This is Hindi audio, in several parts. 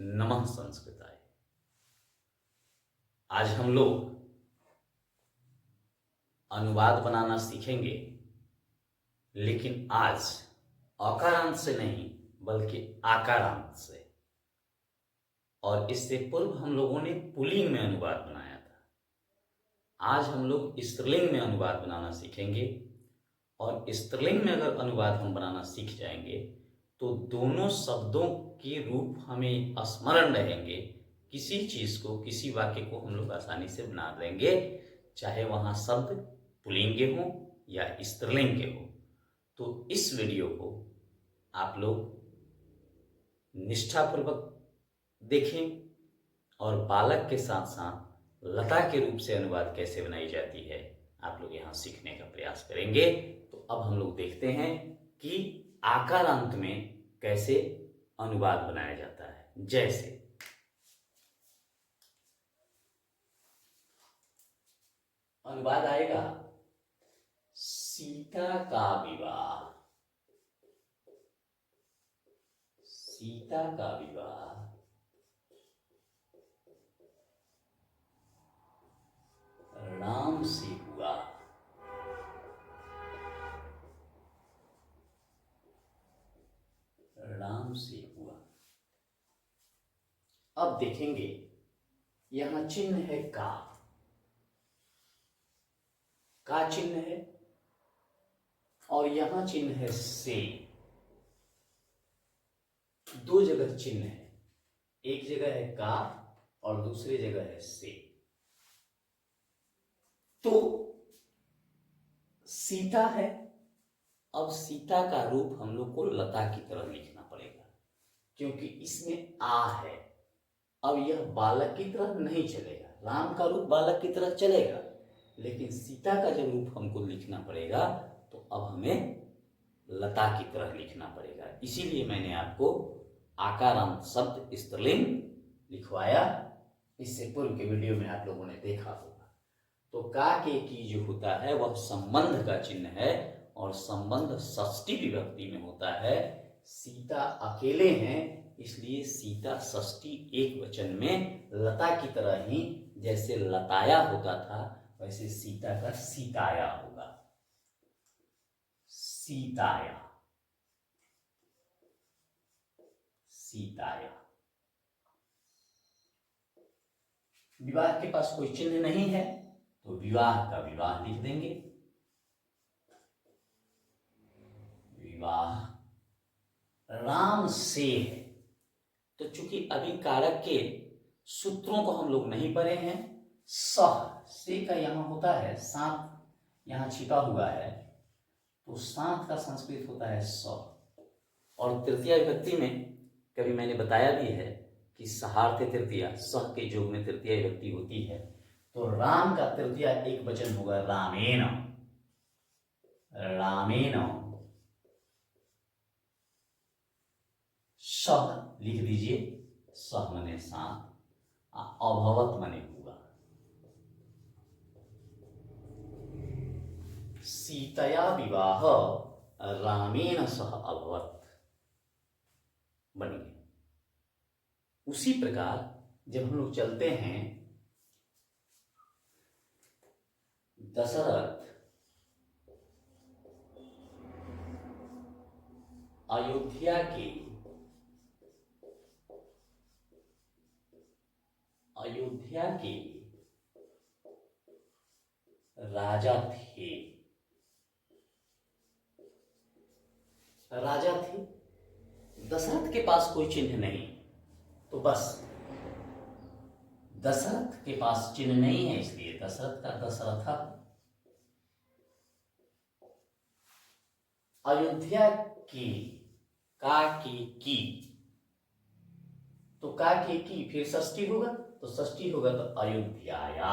नमः संस्कृताय। आज हम लोग अनुवाद बनाना सीखेंगे, लेकिन आज अकारांत से नहीं बल्कि आकारांत से। और इससे पूर्व हम लोगों ने पुल्लिंग में अनुवाद बनाया था। आज हम लोग स्त्रीलिंग में अनुवाद बनाना सीखेंगे। और स्त्रीलिंग में अगर अनुवाद हम बनाना सीख जाएंगे तो दोनों शब्दों के रूप हमें स्मरण रहेंगे। किसी चीज को, किसी वाक्य को हम लोग आसानी से बना देंगे, चाहे वहां शब्द पुल्लिंग के हो या स्त्रीलिंग के हो। तो इस वीडियो को आप लोग निष्ठापूर्वक देखें और बालक के साथ साथ लता के रूप से अनुवाद कैसे बनाई जाती है आप लोग यहां सीखने का प्रयास करेंगे। तो अब हम लोग देखते हैं कि आकारांत में कैसे अनुवाद बनाया जाता है। जैसे अनुवाद आएगा, सीता का विवाह। सीता का विवाह राम से हुआ। राम से हुआ। अब देखेंगे, यहां चिन्ह है का चिन्ह है, और यहां चिन्ह है से। दो जगह चिन्ह है, एक जगह है का और दूसरी जगह है से। तो सीता है। अब सीता का रूप हम लोग को लता की तरह लिखना पड़ेगा, क्योंकि इसमें आ है। अब यह बालक की तरह नहीं चलेगा। राम का रूप बालक की तरह चलेगा, लेकिन सीता का जब रूप हमको लिखना पड़ेगा तो अब हमें लता की तरह लिखना पड़ेगा। इसीलिए मैंने आपको आकारांत शब्द स्त्रीलिंग लिखवाया। इससे पूर्व के वीडियो में आप लोगों ने देखा होगा। तो का के की जो होता है वह संबंध का चिन्ह है, और संबंध षष्ठी विभक्ति में होता है। सीता अकेले हैं, इसलिए सीता षष्ठी एक वचन में लता की तरह ही जैसे लताया होता था वैसे सीता का सीताया होगा। सीताया, सीताया। विवाह के पास कोई चिन्ह नहीं है तो विवाह का विवाह लिख देंगे। विवाह राम से है, तो चूंकि अभी कारक के सूत्रों को हम लोग नहीं पढ़े हैं, सह से का यहां होता है साथ, यहां छिपा हुआ है, तो साथ का संस्कृत होता है स। और तृतीया विभक्ति में कभी मैंने बताया भी है कि सहार्थ तृतीया, सह के योग में तृतीया विभक्ति होती है। तो राम का तृतीया एक वचन होगा रामेण। रामेण। सह लिख दीजिए, सह मने साथ, अभवत मने हुआ। सीतया विवाह रामेण सह अभवत बन गए। उसी प्रकार जब हम लोग चलते हैं, दशरथ अयोध्या के राजा थे। राजा थे, दशरथ के पास कोई चिन्ह नहीं, तो बस दशरथ के पास चिन्ह नहीं है, इसलिए दशरथ का दशरथ। अयोध्या की, का की, तो का की फिर षष्ठी होगा, तो षष्ठी होगा तो अयोध्याया।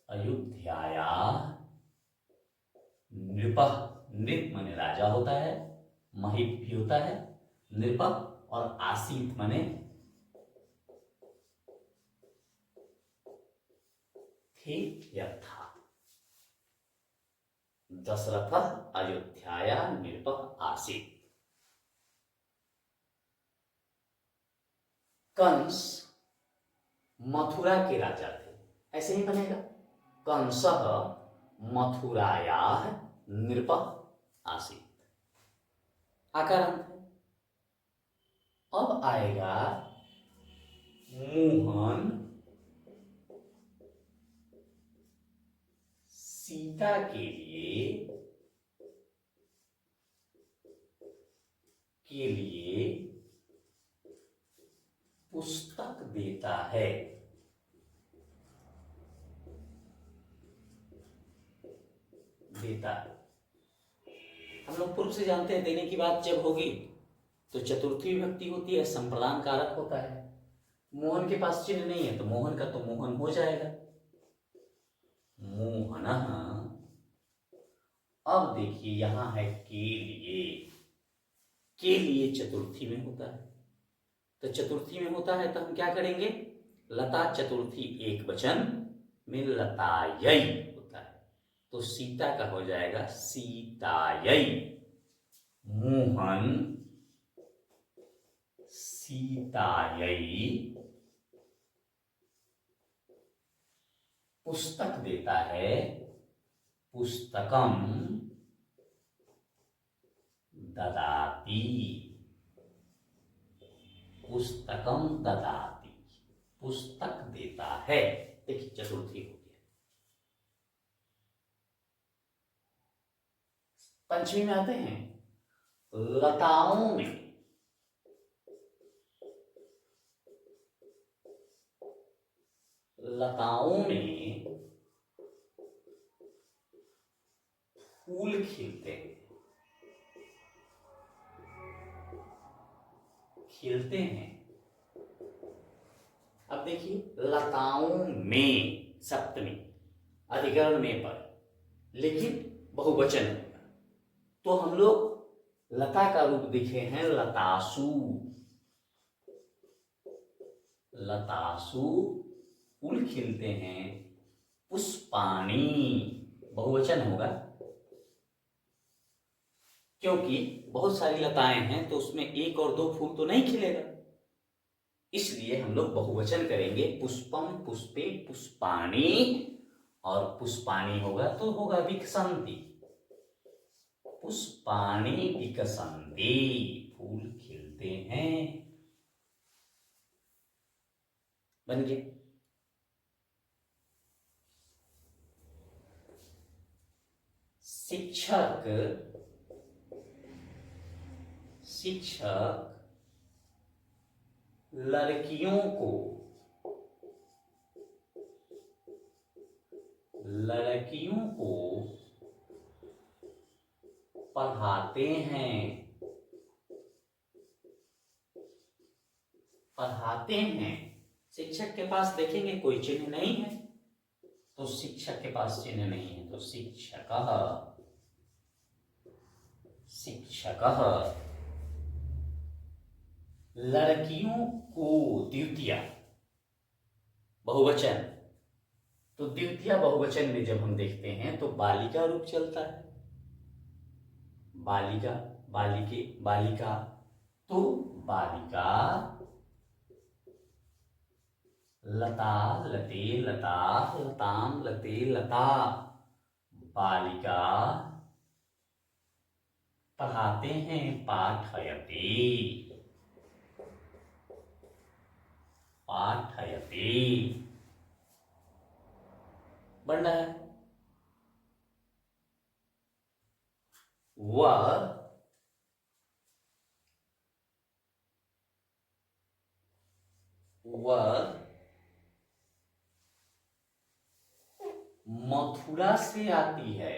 अयोध्याया नृप, नृप माने राजा होता है, महिप भी होता है, नृप, और आसीत माने थे या था। दशरथ अयोध्याया नृपः आसीत्। कंस मथुरा के राजा थे, ऐसे ही बनेगा। कंसः मथुरायाः नृपः आसीत्, आकारांत है। अब आएगा मोहन सीता के लिए पुस्तक देता है। हम लोग पूर्व से जानते हैं, देने की बात जब होगी तो चतुर्थी विभक्ति होती है, संप्रदान कारक होता है। मोहन के पास चिन्ह नहीं है तो मोहन का तो मोहन हो जाएगा, मोहनः। अब देखिए यहां है के लिए चतुर्थी में होता है, तो चतुर्थी में होता है तो हम क्या करेंगे, लता चतुर्थी एक वचन में लतायै होता है, तो सीता का हो जाएगा सीतायै। मोहन सीतायै पुस्तक देता है, पुस्तकम ददाति, पुस्तकम ददाति, पुस्तक देता है। देखिए चतुर्थी हो गया। पंचमी में आते हैं, लताओं में फूल खिलते हैं। अब देखिए लताओं में सप्तमी अधिकरण में पर, लेकिन बहुवचन होगा, तो हम लोग लता का रूप दिखे हैं लतासु। लतासु फूल खिलते हैं, पुष्पाणि बहुवचन होगा, क्योंकि बहुत सारी लताएं हैं तो उसमें एक और दो फूल तो नहीं खिलेगा, इसलिए हम लोग बहुवचन करेंगे। पुष्पम पुष्पे पुष्पाणि, और पुष्पाणि होगा तो होगा विकसंति, पुष्पाणि विकसंति, फूल खिलते हैं। बन गया। शिक्षक लड़कियों को पढ़ाते हैं। शिक्षक के पास देखेंगे कोई चिन्ह नहीं है, तो शिक्षक के पास चिन्ह नहीं है, तो शिक्षकः लड़कियों को, द्वितीया बहुवचन, तो द्वितीया बहुवचन में जब हम देखते हैं तो बालिका रूप चलता है। बालिका, बालिके, बालिका, तो बालिका, लता लते लता, लताम लते लता, बालिका पढ़ाते हैं पाठयते, बन रहा है। वह मथुरा से आती है,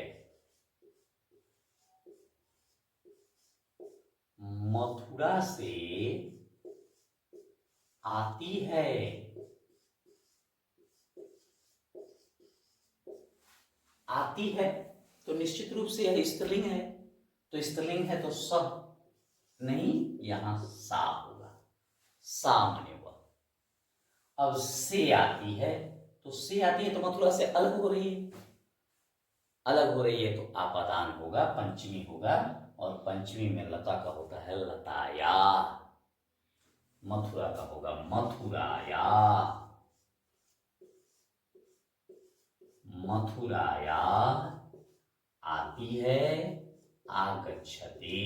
मथुरा से आती है, आती है तो निश्चित रूप से यह स्त्रीलिंग है, तो स्त्रीलिंग है तो स नहीं, यहां सा होगा, सामने वह। अब से आती है, तो से आती है तो मथुरा से अलग हो रही है, अलग हो रही है तो आपादान होगा, पंचमी होगा, और पंचमी में लता का होता है लताया। मथुरा का होगा मथुराया, मथुराया आती है आगच्छति,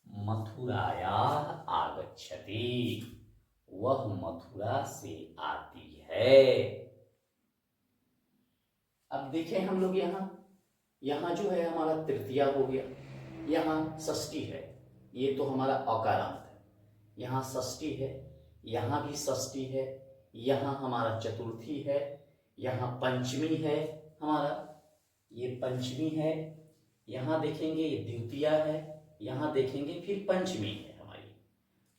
मथुराया आगच्छति, वह मथुरा से आती है। अब देखें हम लोग यहां जो है हमारा तृतीया हो गया, यहाँ षष्ठी है, ये तो हमारा अकारांत है, यहाँ षष्ठी है, यहाँ भी षष्ठी है, यहाँ हमारा चतुर्थी है, यहाँ पंचमी है हमारा, ये पंचमी है, यहाँ देखेंगे ये द्वितीया है, यहाँ देखेंगे फिर पंचमी है हमारी।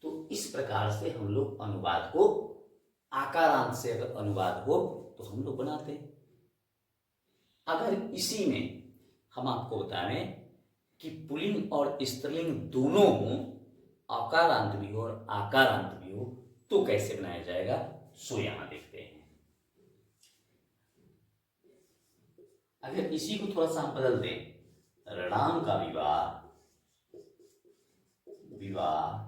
तो इस प्रकार से हम लोग अनुवाद को, आकारांत से अगर अनुवाद हो तो हम लोग बनाते हैं। अगर इसी में हम आपको बताएं कि पुल्लिंग और स्त्रीलिंग दोनों हो, अकारांत भी हो और आकारांत भी हो, तो कैसे बनाया जाएगा, सो यहां देखते हैं। अगर इसी को थोड़ा सा हम बदल दें, राम का विवाह, विवाह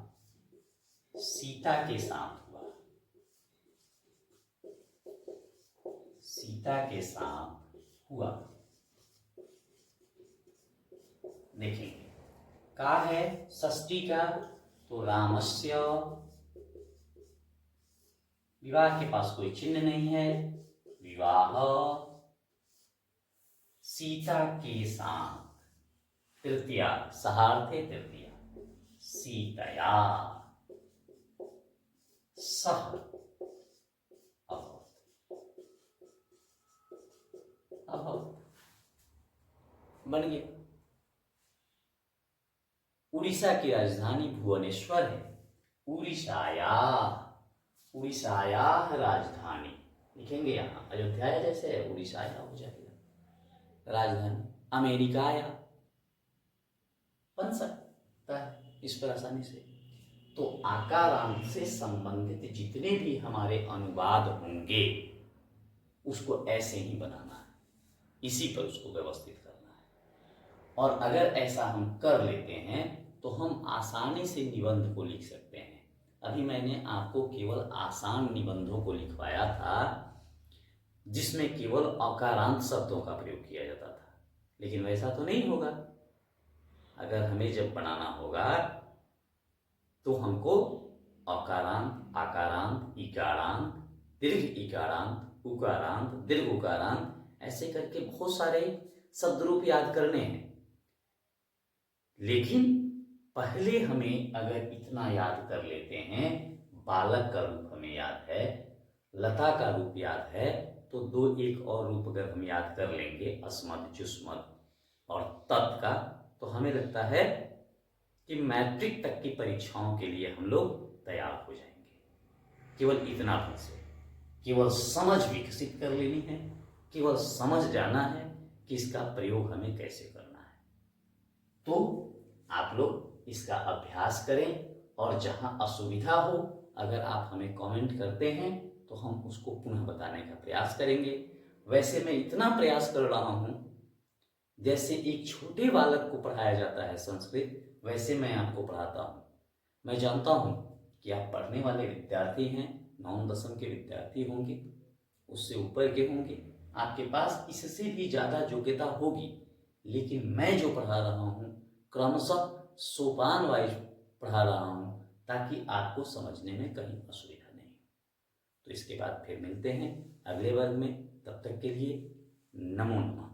सीता के साथ हुआ, सीता के साथ हुआ, देखेंगे का है षष्ठी का, तो रामस्य, विवाह के पास कोई चिन्ह नहीं है, विवाह सीता के साथ, तृतीया सहार्थे तृतीया, सीतया सह अभवत्, बन गया। उड़ीसा की राजधानी भुवनेश्वर है, उड़ीसाया, उड़ीसाया राजधानी, लिखेंगे यहाँ अयोध्या जैसे है, उड़ीसाया हो जाएगा राजधानी, अमेरिकाया बन सकता है इस पर आसानी से। तो आकारांत से संबंधित जितने भी हमारे अनुवाद होंगे उसको ऐसे ही बनाना है, इसी पर उसको व्यवस्थित करना है। और अगर ऐसा हम कर लेते हैं तो हम आसानी से निबंध को लिख सकते हैं। अभी मैंने आपको केवल आसान निबंधों को लिखवाया था जिसमें केवल अकारांत शब्दों का प्रयोग किया जाता था, लेकिन वैसा तो नहीं होगा। अगर हमें जब बनाना होगा तो हमको अकारांत, आकारांत, इकारांत, दीर्घ इकारांत, उकारांत, दीर्घ उकारांत, ऐसे करके बहुत सारे शब्द रूप याद करने हैं। लेकिन पहले हमें अगर इतना याद कर लेते हैं, बालक का रूप हमें याद है, लता का रूप याद है, तो दो एक और रूप अगर हम याद कर लेंगे, अस्मत्, जुस्मत् और तत् का, तो हमें लगता है कि मैट्रिक तक की परीक्षाओं के लिए हम लोग तैयार हो जाएंगे। केवल इतना भर से, केवल समझ विकसित कर लेनी है, केवल समझ जाना है कि इसका प्रयोग हमें कैसे करना है। तो आप लोग इसका अभ्यास करें, और जहां असुविधा हो अगर आप हमें कमेंट करते हैं तो हम उसको पुनः बताने का प्रयास करेंगे। वैसे मैं इतना प्रयास कर रहा हूं जैसे एक छोटे बालक को पढ़ाया जाता है संस्कृत, वैसे मैं आपको पढ़ाता हूँ। मैं जानता हूँ कि आप पढ़ने वाले विद्यार्थी हैं, 9वीं-10वीं के विद्यार्थी होंगे, उससे ऊपर के होंगे, आपके पास इससे भी ज़्यादा योग्यता होगी, लेकिन मैं जो पढ़ा रहा हूँ क्रमशः सोपान वाइज पढ़ा रहा हूँ ताकि आपको समझने में कहीं असुविधा नहीं हो। तो इसके बाद फिर मिलते हैं अगले वर्ग में, तब तक के लिए नमो नमः।